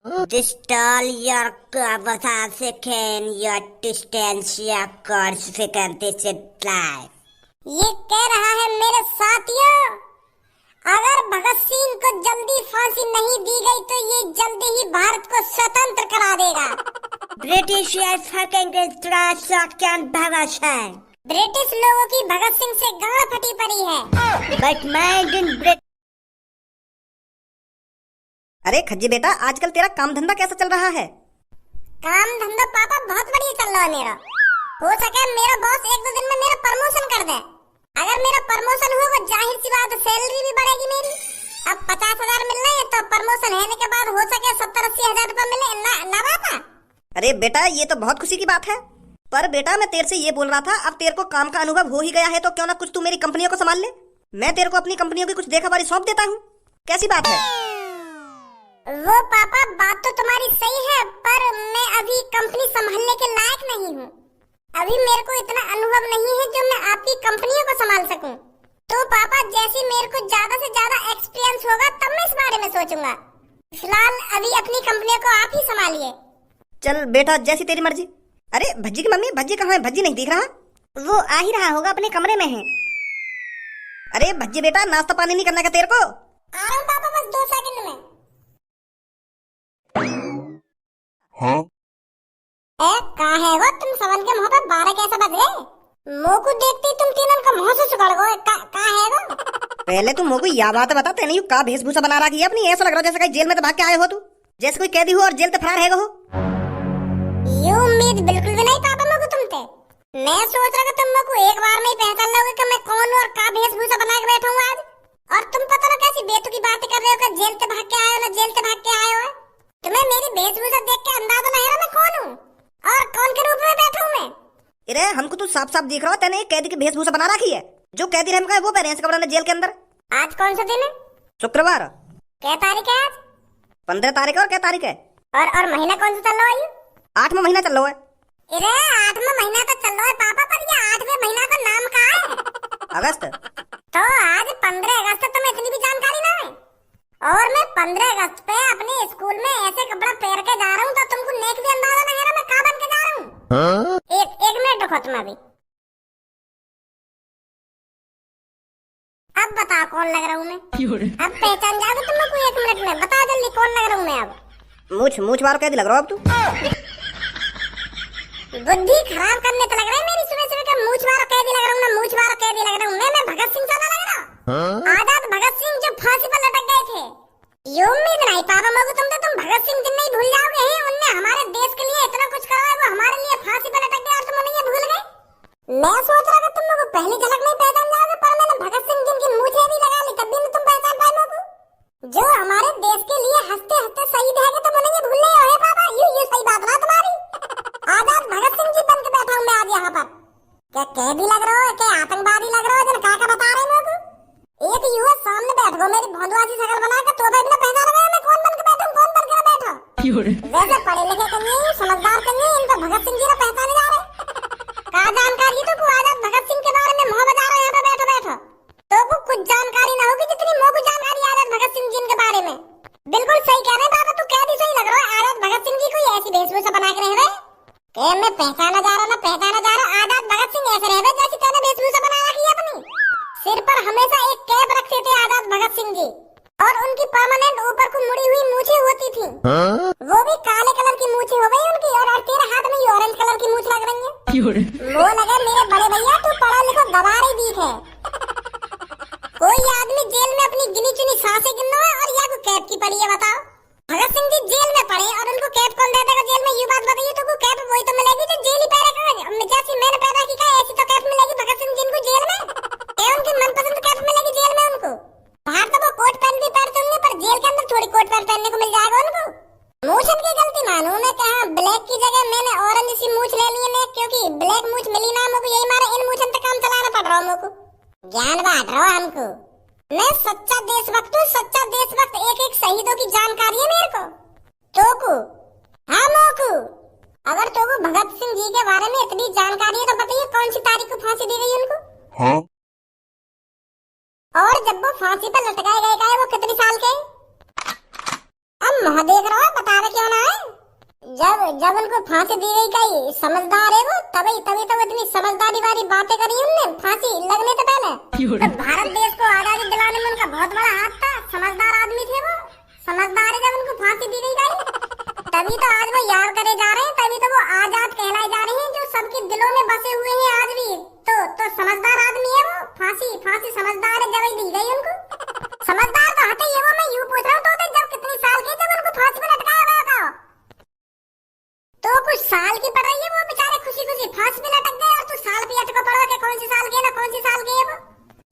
Install your conversation, your distance, your confidence display. ये कह रहा है मेरे साथियों, अगर भगत सिंह को जल्दी फांसी नहीं दी गई तो ये जल्दी ही भारत को स्वतंत्र करा देगा। ब्रिटिश भगत सिंह, ब्रिटिश लोगों की भगत सिंह से गांड फटी पड़ी है। बट मैं अरे खज्जी बेटा, आजकल तेरा काम धंधा कैसा चल रहा है? काम धंधा पापा बहुत बढ़िया चल रहा है मेरा। हो सके मेरा बॉस एक दो दिन में मेरा प्रमोशन कर दे। अगर मेरा प्रमोशन होगा जाहिर सी बात सैलरी भी बढ़ेगी मेरी। अब 50,000 मिल रहे हैं तो प्रमोशन होने के बाद हो सके 70-80 हजार रुपए मिले ना बाबा। अरे बेटा, ये तो बहुत खुशी की बात है। पर बेटा, मैं तेरे से ये बोल रहा था, अब तेरे को काम का अनुभव हो ही गया है तो क्यों ना कुछ तू मेरी कंपनियों को संभाल ले। मैं तेरे को अपनी कंपनियों की कुछ देखभाली सौंप देता हूँ। कैसी बात है? वो पापा बात तो तुम्हारी सही है, पर मैं अभी कंपनी संभालने के लायक नहीं हूँ। अभी मेरे को इतना अनुभव नहीं है जो मैं आपकी कंपनियों को संभाल सकूं। तो पापा जैसे मेरे को ज्यादा से ज्यादा एक्सपीरियंस होगा तब मैं इस बारे में सोचूंगा। फिलहाल अभी अपनी कंपनियों को आप ही संभालिए। चल बेटा, जैसी तेरी मर्जी। अरे भज्जी की मम्मी, भज्जी कहाँ है? भज्जी नहीं दिख रहा। वो आ ही रहा होगा, अपने कमरे में है। अरे भज्जी बेटा, नाश्ता पानी नहीं करना क्या तेरे को? आ रहा हूँ पापा, बस 2 सेकंड में। हाँ? कहाँ है वो? तुम सबन के मुंह पे 12 कैसे बज गए? मुंह को देखते ही तुम तीनों का मुंह से सुगड़ गए। कहाँ है वो? पहले तुम मुझको यह बात बता, तेने का वेशभूषा बना रखी है अपनी। ऐसा लग रहा है जैसे कहीं जेल में तो भाग के आए हो तू, जैसे कोई कैदी हो और जेल से फरार है हो। ये उम्मीद बिल्कुल भी नहीं पापा मुझको तुमसे। मैं सोच रहा था तुम मुझको एक बार में ही पहचान लोगे कि मैं कौन हूँ और का वेशभूषा बना के बैठा हूँ आज। और तुम पता ना कैसी बेतुकी बातें कर रहे हो कि जेल से भाग के आए हो ना जेल से भाग के आए हो। तुम्हें मेरी वेशभूषा देख के अंदाजा नहीं है मैं कौन हूँ और कौन के रूप में बैठा हूँ मैं। अरे हमको तो साफ साफ दिख रहा है तेने एक कैदी की वेशभूषा बना रखी है। जो कैदी रहम का है वो पहने हैं कपड़ा जेल के अंदर। आज कौन सा दिन है? शुक्रवार। क्या तारीख है आज? 15 तारीख है। और क्या तारीख है? और महीना कौन सा चल रहा है? 8वां महीना चल रहा है। अरे 8वां महीना तो चल रहा है पापा, पर ये 8वें महीना का नाम क्या है? अगस्त। तो आज 15 अगस्त तुम्हें इतनी भी जानकारी ना है? और मैं 15 अगस्त पे अपने स्कूल में ऐसे कपड़ा पहन के जा रहा हूँ तो तुमको नेक भी अंदाजा नहीं है ना मैं कहाँ बन के जा रहा हूँ। हाँ? एक मिनट रुको तुम अभी। अब बताओ कौन लग रहा हूँ मैं? अब पहचान जाओगे तुम लोग 1 मिनट में। बताओ जल्दी कौन लग रहा हूँ मैं अब? मूछ मारो कैदी लग रहा हो अब तू। बुद्धि खराब करने तो लग रहा है मेरी सुबह सुबह का। मूछ मारो कैदी लग रहा हूँ ना, मूछ मारो कैदी लग रहा हूँ मैं भगत सिंह साला लग रहा हूँ। हाँ? आजाद भगत सिंह जो फांसी पर लटक गए थे। ये उम्मीद नहीं पापा मुझको तुम भगत सिंह दिन नहीं भूल जाओगे हैं। उनने हमारे देश के लिए इतना कुछ करा है, वो हमारे लिए फांसी पर लटक गए और तुम उन्हें ये भूल गए। मैं सोच रहा था तुम लोग पहली झलक में पहचान जाओगे, पर मैंने भगत सिंह जिनकी मूछें भी लगा ली तब भी तुम पहचान पाए मुझको। जो हमारे देश के लिए हंसते हंसते शहीद है तुम उन्हें ये भूल रहे हो पापा। ये सही बात ना तुम्हारी। आजाद भगत सिंह जी बन के बैठा हूँ मैं आज यहाँ पर। क्या कैदी लग रहा हो, क्या आतंकवादी लग रहा हो? जन क्या बता रहे मुझको? एक युवा सामने बैठ गो मेरी भोंदुआसी शकल बना के, तो भी ना पहचान रहे मैं कौन बन के बैठा हूँ, कौन बन के बैठा। वैसे पढ़े लिखे कन्या समझदार कन्या इनको भगत सिंह जी ने पहचाने जा रहे। क्या जानकारी तो को आजाद भगत सिंह के बारे में मुँह बता रहे यहाँ पे बैठो बैठो। तो को कुछ जानकारी ना होगी जितनी मुझको जानकारी आजाद भगत सिंह जी के बारे में। बिल्कुल सही कह रहे बाबा, तू कैदी सही लग रहा है। आजाद भगत सिंह जी कोई ऐसी वेशभूषा बना के रहे मैं पहचाना जा रहा ना पहचाना जा रहा। आजाद भगत सिंह ऐसे रहे जैसे तेने वेशभूषा बना रखी है अपनी। सिर पर हमेशा एक कैप रखते थे आजाद भगत सिंह जी, और उनकी परमानेंट ऊपर को मुड़ी हुई मूछें होती थी। हाँ? वो भी काले कलर की मूछें हो गई उनकी, और तेरे हाथ में ऑरेंज कलर की मूछ लग रही है। वो लगे मेरे बड़े भैया तू पढ़ा लिखो गवार ही दीख है। कोई आदमी जेल में अपनी गिनी चुनी सांसें गिनना है और या को कैप की पड़ी है बताओ? भगत सिंह जी जेल में पड़े और उनको कैप कौन दे देगा जेल में? ये बात बताइए तो को कैप वही तो मिलेगी जो जेल ही पहनेगा। जैसी मैंने पैदा की का ऐसी तो कैप मिलेगी भगत सिंह जी को जेल में। ये उनकी मनपसंद कैप मिलेगी जेल में उनको। बाहर तो वो कोट पैंट भी पहनते होंगे, पर जेल के अंदर थोड़ी कोट पैंट पहनने को मिल जाएगा उनको। मूछ की गलती मानो ने कहा ब्लैक की जगह मैंने ऑरेंज सी मूछ ले ली है, क्योंकि ब्लैक मूछ मिली ना मुझको, यही मारे इन मूछन पे काम चलाना पड़ रहा है मुझको। ज्ञान बांट रहा हमको। मैं सच्चा देशभक्त हूँ, सच्चा देशभक्त। एक एक शहीदों की जानकारी है मेरे को। तोकू हाँ मोकू, अगर तोकू भगत सिंह जी के बारे में इतनी जानकारी है तो बताइए कौन सी तारीख को फांसी दी गई उनको? हाँ? और जब वो फांसी पर लटकाए गए वो कितने साल के? अब मुँह देख रहा है बता रहे कि जब उनको फांसी दी गई कई समझदार है वो, तभी तभी तो इतनी समझदारी वाली बातें करी उनने फांसी लगने से पहले। तो भारत देश को आजादी दिलाने में उनका बहुत बड़ा हाथ था, समझदार आदमी थे वो, समझदार है। जब उनको फांसी दी गई तभी तो आज वो याद करे जा रहे हैं, तभी तो वो आजाद कहलाए जा रहे हैं, जो सबके दिलों में बसे हुए हैं आज भी। तो समझदार आदमी है वो, फांसी समझदार है, जब दी गई उनको। समझदार तो हटे ही है वो, मैं यूं पूछ रहा हूँ तो जब कितनी साल के जब उनको फांसी पे लटकाया गया था, तो कुछ साल की पड़ रही है वो, बेचारे खुशी खुशी फांसी पे लटक गए, और तू साल पे अटका पड़ा के कौन सी साल के ना कौन सी साल के है वो।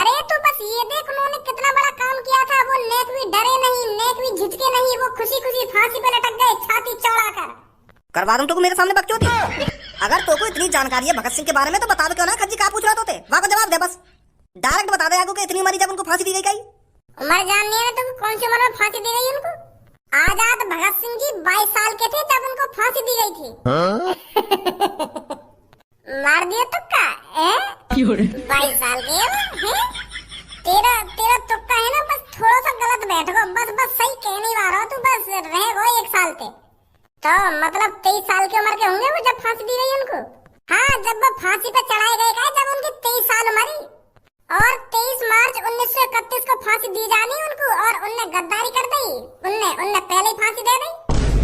अरे तू बस ये देख उन्होंने कितना बड़ा काम किया था, वो नेक भी डरे नहीं, नेक भी झिझके नहीं, वो खुशी खुशी फांसी पे लटक गए छाती चौड़ाकर। करवा दूं तो मेरे सामने बकचोदी। अगर तो को इतनी जानकारी है भगत सिंह के बारे में तो बता दो, क्यों ना खज्जी का पूछ रहा तो वहां को जवाब दे, बस डायरेक्ट बता दे आगू के इतनी उम्र जब उनको फांसी दी गई। उम्र जाननी है तो कौन सी उम्र में फांसी दी गई उनको? आजाद भगत सिंह जी 22 साल के थे जब उनको फांसी दी गई थी। हाँ? मार दिया तुक्का है? 22 साल के हैं? तेरा तुक्का है ना, बस थोड़ा सा गलत बैठ गो, बस सही कह नहीं पा रहा तू, बस रह गो 1 साल पे। तो मतलब 23 साल की उम्र के होंगे वो जब फांसी दी गई उनको। हाँ, जब वो फांसी पे चढ़ाए गए का जब उनकी 23 साल उम्र, और 23 मार्च 1931 को फांसी दी जानी उनको, और उनने गद्दारी कर दी, उनने पहले फांसी दे दी,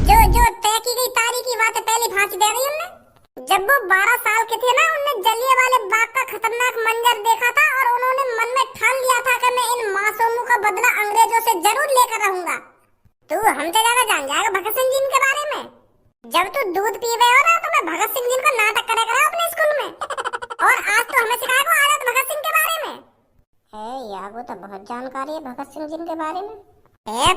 जो तय की गई तारीख की बात पहले फांसी दे दी उनने। जब वो 12 साल के थे ना, उनने जलियांवाले बाग का खतरनाक मंजर देखा था, और उन्होंने मन में ठान लिया था कि मैं इन मासूमों का बदला अंग्रेजों से जरूर लेकर रहूंगा। तू हमसे ज्यादा जान जाएगा भगत सिंह जी के बारे में। जब तू दूध पी गए हो ना, तो मैं भगत सिंह जी का नाटक करेगा अपने स्कूल में, और आज तो हमें सिखाएगा आजाद भगत सिंह के बारे में। यागो तो बहुत जानकारी है भगत सिंह जी के बारे में।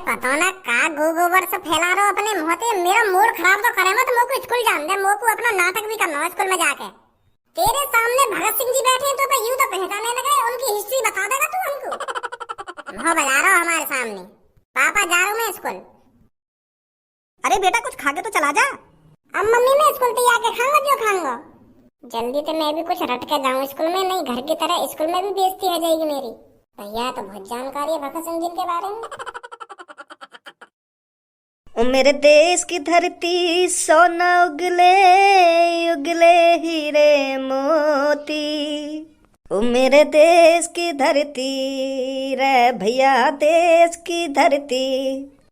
पता ना का गोबर से फैला रहा अपने मुंह पे, मेरा मूड खराब तो करे मत, मोको स्कूल जान दे, मोको अपना नाटक भी करना है स्कूल में जाके। तेरे सामने भगत सिंह जी बैठे हैं तो यूं तो पहचाने लगे, उनकी हिस्ट्री बता देगा तू हमको। मुंह बजा रहा हमारे सामने, पापा जा रहा हूं मैं स्कूल। अरे बेटा कुछ खा के तो चला जा। अब मम्मी मैं स्कूल पे आके खाऊंगा जो खाऊंगा, जल्दी तो मैं भी कुछ रट के जाऊं स्कूल में, नहीं घर की तरह स्कूल में भी बेइज्जती हो जाएगी मेरी। भैया तो बहुत जानकारी है भगत सिंह जी के बारे में। ओ मेरे देश की धरती सोना उगले उगले हीरे मोती, ओ मेरे देश की धरती रे भैया देश की धरती,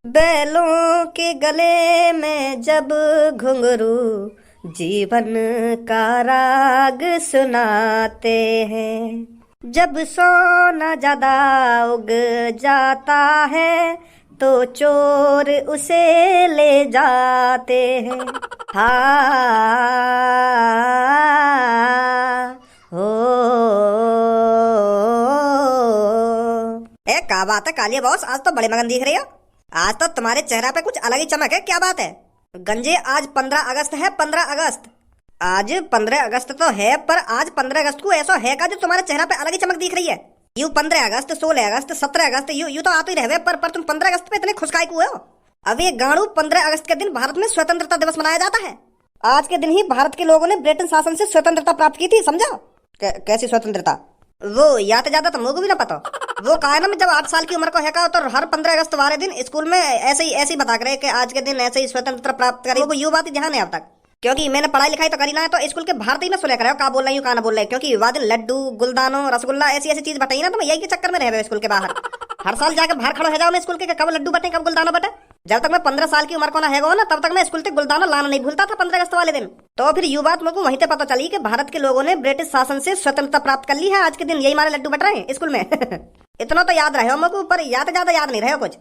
बैलों के गले में जब घुंघरू जीवन का राग सुनाते हैं, जब सोना ज्यादा उग जाता है तो चोर उसे ले जाते हैं। हाँ हो क्या बात है कालिया बॉस, आज तो बड़े मगन दिख रही हो। आज तो तुम्हारे चेहरा पे कुछ अलग ही चमक है, क्या बात है? गंजे आज 15 अगस्त है, 15 अगस्त। आज 15 अगस्त तो है, पर आज 15 अगस्त को ऐसा है का जो तुम्हारे चेहरा पे अलग ही चमक दिख रही है। You 15 August, 16 August, 17 August you तो आते ही रहे, पर तुम 15 अगस्त पे इतने खुशकाई को हो। अब ये गाड़ू 15 अगस्त के दिन भारत में स्वतंत्रता दिवस मनाया जाता है। आज के दिन ही भारत के लोगों ने ब्रिटेन शासन से स्वतंत्रता प्राप्त की थी, समझा? कैसी स्वतंत्रता? वो याद ज्यादा तो मुझे भी ना पता। वो कहा है ना, जब 8 साल की उम्र को है का तो हर 15 अगस्त वाले दिन स्कूल में ऐसे ही बता रहे कि आज के दिन ऐसे ही स्वतंत्रता प्राप्त करी। वो यू बात ही ध्यान है अब तक, क्योंकि मैंने पढ़ाई लिखाई तो करी ना है, तो स्कूल के बाहर ही मैं सुने कर का बोल रही हूँ का ना बोल रही, क्योंकि वह दिन लड्डू गुलदानो रसगुल्ला ऐसी चीज बताई ना, तो मैं यही के चक्कर में रह गए स्कूल के बाहर। हर साल जाकर बाहर खड़ो हो जाओ मैं स्कूल के, कब लड्डू बटे कब गुलदानो बटे। जब तक मैं 15 साल की उम्र को ना है ना, तब तक मैं स्कूल से गुलदानो लाना नहीं भूलता था 15 अगस्त वाले दिन। तो फिर यू बात मुझे वहीं से पता चली कि भारत के लोगों ने ब्रिटिश शासन से स्वतंत्रता प्राप्त कर ली है। आज के दिन यही हमारे लड्डू बट रहे हैं स्कूल में। इतना तो याद रहे मुझे, पर ज्यादा याद नहीं रहे कुछ।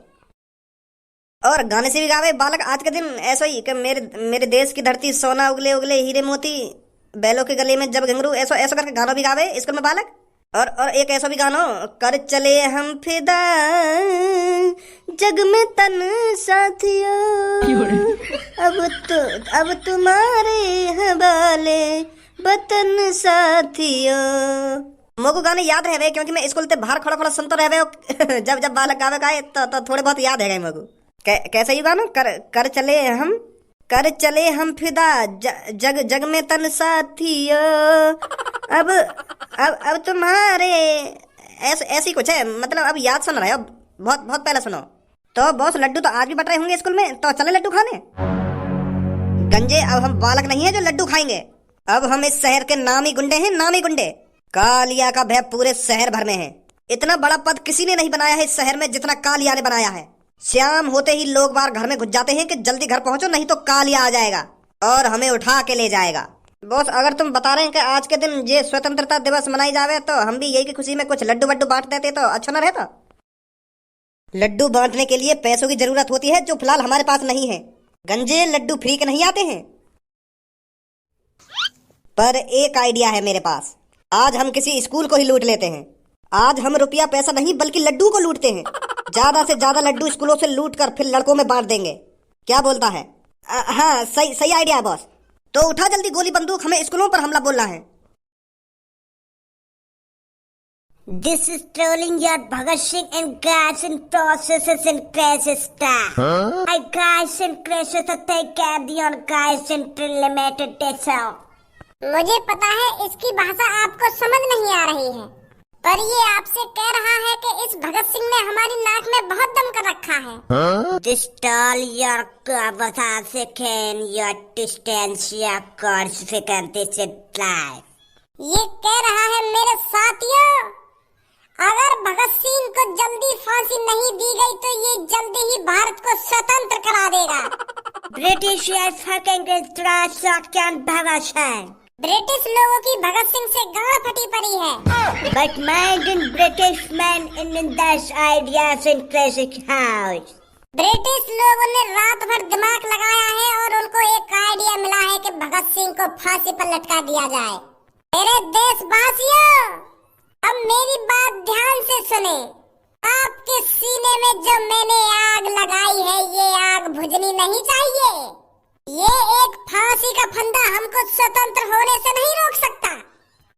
और गाने से भी गावे बालक आज के दिन ऐसा ही कि मेरे देश की धरती सोना उगले उगले हीरे मोती, बैलों के गले में जब घुंघरू, ऐसा करके गाना भी गावे स्कूल में बालक। और एक ऐसा भी गानो, कर चले हम फिदा जग में तन साथियों, अब तुम्हारे हवाले वतन साथियों। मोको गाने याद रह गए क्योंकि मैं स्कूल से बाहर खड़ा सुनता रह गए। जब बालक गावे गाए तो थोड़े बहुत याद है गए मोको। कैसे ही गानो, कर चले हम फिदा जग में तन साथियों, अब तुम्हारे ऐसी कुछ है, मतलब अब याद सुन रहे हो, बहुत पहले सुनो। तो बॉस लड्डू तो आज भी बट रहे होंगे स्कूल में, तो चले लड्डू खाने। गंजे अब हम बालक नहीं है जो लड्डू खाएंगे। अब हम इस शहर के नामी गुंडे हैं, नामी गुंडे। कालिया का भय पूरे शहर भर में है। इतना बड़ा पद किसी ने नहीं बनाया है इस शहर में जितना कालिया ने बनाया है। शाम होते ही लोग बाहर घर में घुस जाते हैं कि जल्दी घर पहुंचो नहीं तो कालिया आ जाएगा और हमें उठा के ले जाएगा। बॉस अगर तुम बता रहे हैं कि आज के दिन ये स्वतंत्रता दिवस मनाई जावे तो हम भी यही की खुशी में कुछ लड्डू वड्डू बांट देते तो अच्छा न रहता। लड्डू बांटने के लिए पैसों की जरूरत होती है जो फिलहाल हमारे पास नहीं है। गंजे लड्डू फ्री के नहीं आते हैं। पर एक आइडिया है मेरे पास। आज हम किसी स्कूल को ही लूट लेते हैं। आज हम रुपया पैसा नहीं बल्कि लड्डू को लूटते हैं। ज्यादा से ज्यादा लड्डू स्कूलों से लूट कर फिर लड़कों में बांट देंगे। क्या बोलता है? हाँ सही सही आइडिया है बॉस। तो उठा जल्दी गोली बंदूक, हमें स्कूलों पर हमला बोलना है। This is trolling your Bhagat Singh and guys and processes and crashes stuff. I guys and crashes to take care on guys and limited itself. मुझे पता है इसकी भाषा आपको समझ नहीं आ रही है, पर ये आपसे कह रहा है कि इस भगत सिंह ने हमारी नाक में बहुत दम कर रखा है। This tall your conversation can your distance your course this life. ये कह रहा है मेरे साथियों, अगर भगत सिंह को जल्दी फांसी नहीं दी गई तो ये जल्दी ही भारत को स्वतंत्र करा देगा। British is fucking shot can Bhagat Singh. British लोगों की भगत सिंह से गांड फटी पड़ी है। But mind in British man in this ideas in classic house. British लोगों ने रात भर दिमाग लगाया है और उनको एक आइडिया मिला है कि भगत सिंह को फांसी पर लटका दिया जाए। मेरे देशवासियों, अब मेरी बात ध्यान से सुने। आपके सीने में जो मैंने आग लगाई है ये आग बुझनी नहीं चाहिए। ये एक फांसी का फंदा हमको स्वतंत्र होने से नहीं रोक सकता।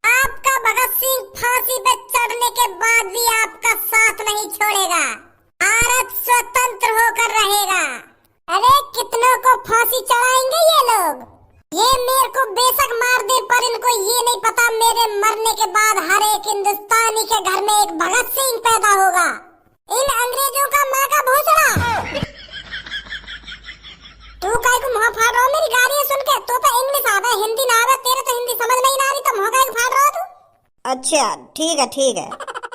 आपका भगत सिंह फांसी पे चढ़ने के बाद भी आपका साथ नहीं छोड़ेगा। भारत स्वतंत्र होकर रहेगा। अरे कितनों को फांसी चढ़ाएंगे ये लोग। ये मेरे को बेशक मार दे पर इनको ये नहीं पता मेरे मरने के बाद हर एक हिंदुस्तानी के घर में एक भगत सिंह पैदा होगा। इन अंग्रेजों का माँ का भोसड़ा। तू काहे को मुंह फाड़ रहा हो मेरी गालियां सुन के? तो इंग्लिश आवे हिंदी ना आवे, तेरे तो हिंदी समझ नहीं आ रही तो मुंह काहे को फाड़ रहा हो तू? अच्छा ठीक है ठीक है।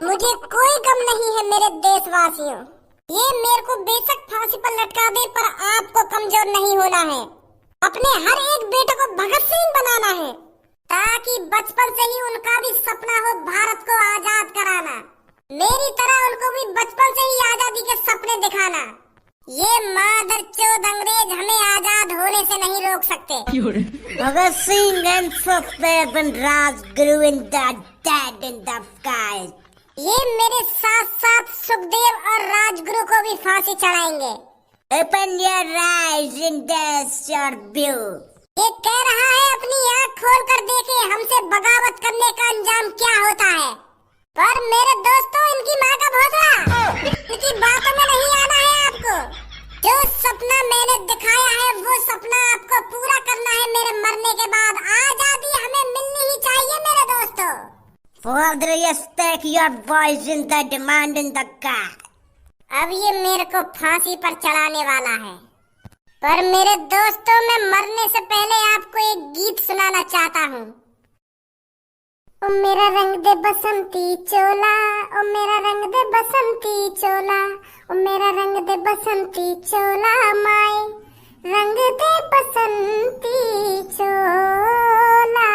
मुझे कोई गम नहीं है मेरे देशवासियों। ये मेरे को बेशक फांसी पर लटका दे पर आपको कमजोर नहीं होना है। अपने हर एक बेटे को भगत सिंह बनाना है ताकि बचपन से ही उनका भी सपना हो भारत को आजाद कराना। मेरी तरह उनको भी बचपन से ही आजादी के सपने दिखाना। ये मादरचोद अंग्रेज हमें आजाद होने से नहीं रोक सकते। Bhagat Singh and Sukhdev and Rajguru in the dead in the sky. ये मेरे साथ साथ सुखदेव और राजगुरु को भी फांसी चढ़ाएंगे। Open your eyes and that's your view. ये कह रहा है अपनी आँख खोल कर देखे हमसे बगावत करने का अंजाम क्या होता है। पर मेरे दोस्तों, इनकी माँ का भोसड़ा, इनकी बातों में नहीं आना है आपको। जो सपना मैंने दिखाया है वो सपना आपको पूरा करना है। मेरे मरने के बाद आजादी हमें मिलनी ही चाहिए मेरे दोस्तों। Father, you take your voice in the demand in the God. अब ये मेरे को फांसी पर चढ़ाने वाला है, पर मेरे दोस्तों मैं मरने से पहले आपको एक गीत सुनाना चाहता हूँ। ओ मेरा रंग दे बसंती चोला, ओ मेरा रंग दे बसंती चोला, ओ मेरा रंग दे बसंती चोला माए, रंग दे बसंती चोला।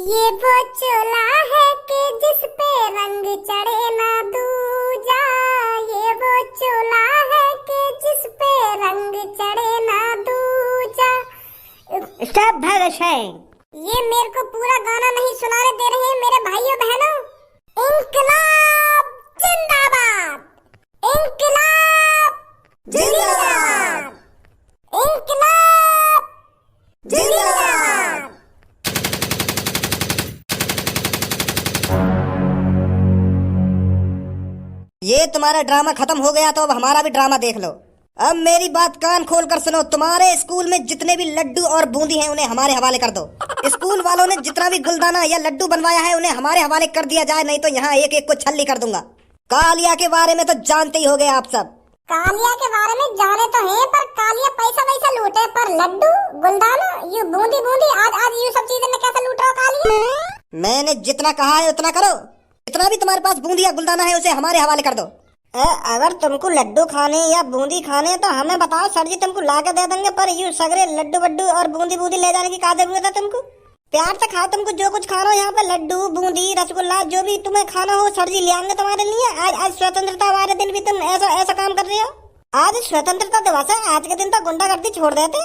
ये वो चोला है कि जिस पे रंग चढ़े ना दूजा। ये वो चोला है कि जिस पे रंग चढ़े ना दूजा। Stop Bhagat Singh. ये मेरे को पूरा गाना नहीं सुनाने दे रहे हैं मेरे भाइयों बहनों। इंकलाब जिंदाबाद, इंकलाब जिंदाबाद, इंकलाब जिंदाबाद। ये तुम्हारा ड्रामा खत्म हो गया तो अब हमारा भी ड्रामा देख लो। अब मेरी बात कान खोल कर सुनो। तुम्हारे स्कूल में जितने भी लड्डू और बूंदी हैं उन्हें हमारे हवाले कर दो। स्कूल वालों ने जितना भी गुलदाना या लड्डू बनवाया है उन्हें हमारे हवाले कर दिया जाए, नहीं तो यहाँ एक एक को छल्ली कर दूंगा। कालिया के बारे में तो जानते ही होगे आप सब। कालिया के बारे में जाने तो है, पर कालिया पैसा वैसा लूटे, पर लड्डू गुलदाना ये बूंदी बूंदी आज आज ये सब चीजें में कैसे लूट रहा हो कालिया? मैंने जितना कहा है उतना करो। जितना भी तुम्हारे पास बूंदी या गुलदाना है उसे हमारे हवाले कर दो। अगर तुमको लड्डू खाने या बूंदी खाने तो हमें बताओ सर जी, तुमको ला के दे देंगे। पर यूं सगरे लड्डू वड्डू और बूंदी बूंदी ले जाने की क्या जरूरत है तुमको? प्यार से खाओ, तुमको जो कुछ खाना हो यहाँ पे लड्डू बूंदी रसगुल्ला जो भी तुम्हें खाना हो सर जी ले आएंगे तुम्हारे लिए। आज स्वतंत्रता वाले दिन भी तुम ऐसा काम कर रहे हो। आज स्वतंत्रता दिवस है, आज के दिन तो गुंडागर्दी छोड़ देते।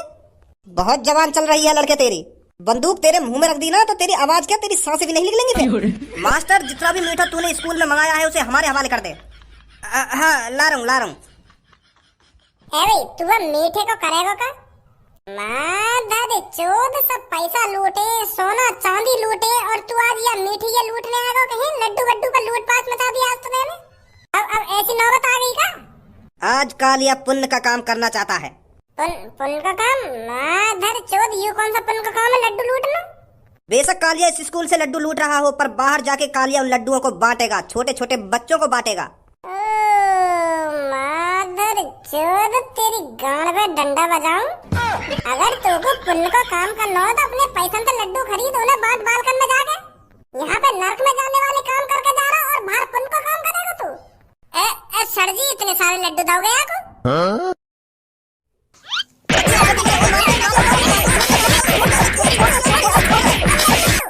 बहुत जवान चल रही है लड़के तेरी। बंदूक तेरे मुंह में रख दी ना तो तेरी आवाज क्या, तेरी सांसें भी नहीं निकलेंगी फिर। मास्टर, जितना भी मीठा तूने स्कूल में मंगाया है उसे हमारे हवाले कर दे। हाँ, ला रहा हूँ। भाई तू मीठे को करेगा का? माधर चोद सब पैसा लूटे, सोना चांदी लूटे, और तू आज ये मीठी ये लूटने आएगा कहीं? लड्डू वड्डू का लूटपाट मचा दिया आज तूने। अब ऐसी नौबत आ गई का? आज कालिया पुण्य का काम करना चाहता है। पुण्य का काम? माधर चोद ये कौन सा पुण्य का काम है लड्डू लूटना? बेशक कालिया इस स्कूल से लड्डू लूट रहा हो, पर बाहर जाके कालिया उन लड्डुओं को बांटेगा, छोटे छोटे बच्चों को बांटेगा। माधर चोद तेरी गांड में डंडा बजाऊं? अगर तुमको पुण्य का काम करना हो तो अपने पैसे से लड्डू खरीद उन्हें बांट बालकन में जाके। यहाँ पे नर्क में जाने वाले काम करके जा रहा और बाहर पुण्य का काम करेगा तू? सर जी इतने सारे लड्डू दोगे आपको?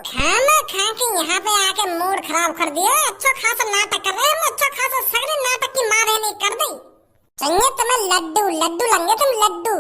खाना खा के यहाँ पे आके मूड खराब कर दिया। अच्छा खासा नाटक कर रहे हैं हम, अच्छा खासा सगरे नाटक की माँ बहनी कर दी। चाहिए तुम्हें लड्डू, लड्डू लेंगे तुम लड्डू।